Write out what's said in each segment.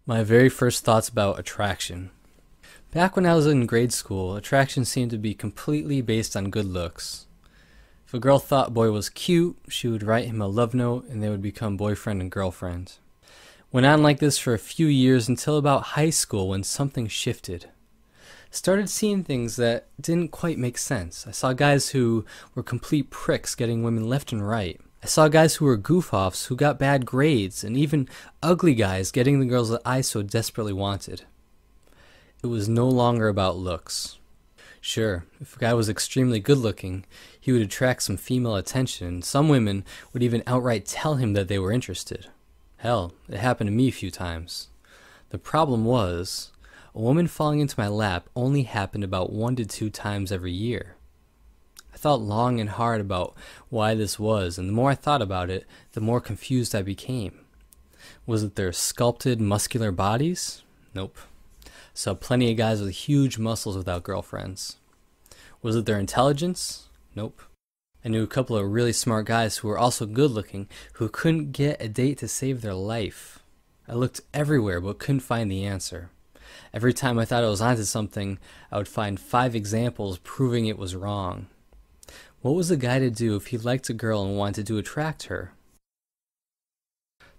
My very first thoughts about attraction. Back when I was in grade school, attraction seemed to be completely based on good looks. If a girl thought a boy was cute, she would write him a love note and they would become boyfriend and girlfriend. Went on like this for a few years until about high school when something shifted. Started seeing things that didn't quite make sense. I saw guys who were complete pricks getting women left and right. I saw guys who were goof-offs who got bad grades, and even ugly guys getting the girls that I so desperately wanted. It was no longer about looks. Sure, if a guy was extremely good-looking, he would attract some female attention, and some women would even outright tell him that they were interested. Hell, it happened to me a few times. The problem was, a woman falling into my lap only happened about 1 to 2 times every year. I thought long and hard about why this was, and the more I thought about it, the more confused I became. Was it their sculpted, muscular bodies? Nope. Saw plenty of guys with huge muscles without girlfriends. Was it their intelligence? Nope. I knew a couple of really smart guys who were also good looking who couldn't get a date to save their life. I looked everywhere but couldn't find the answer. Every time I thought I was onto something, I would find 5 examples proving it was wrong. What was a guy to do if he liked a girl and wanted to attract her?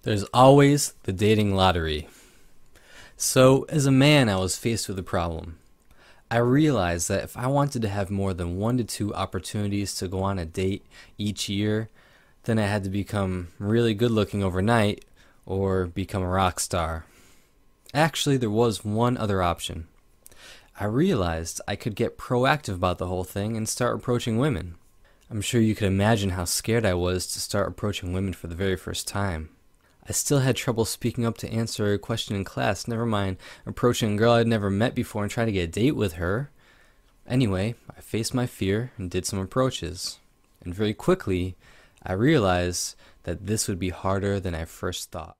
There's always the dating lottery. So, as a man, I was faced with a problem. I realized that if I wanted to have more than 1 to 2 opportunities to go on a date each year, then I had to become really good looking overnight or become a rock star. Actually, there was one other option. I realized I could get proactive about the whole thing and start approaching women. I'm sure you could imagine how scared I was to start approaching women for the very first time. I still had trouble speaking up to answer a question in class, never mind approaching a girl I'd never met before and trying to get a date with her. Anyway, I faced my fear and did some approaches. And very quickly, I realized that this would be harder than I first thought.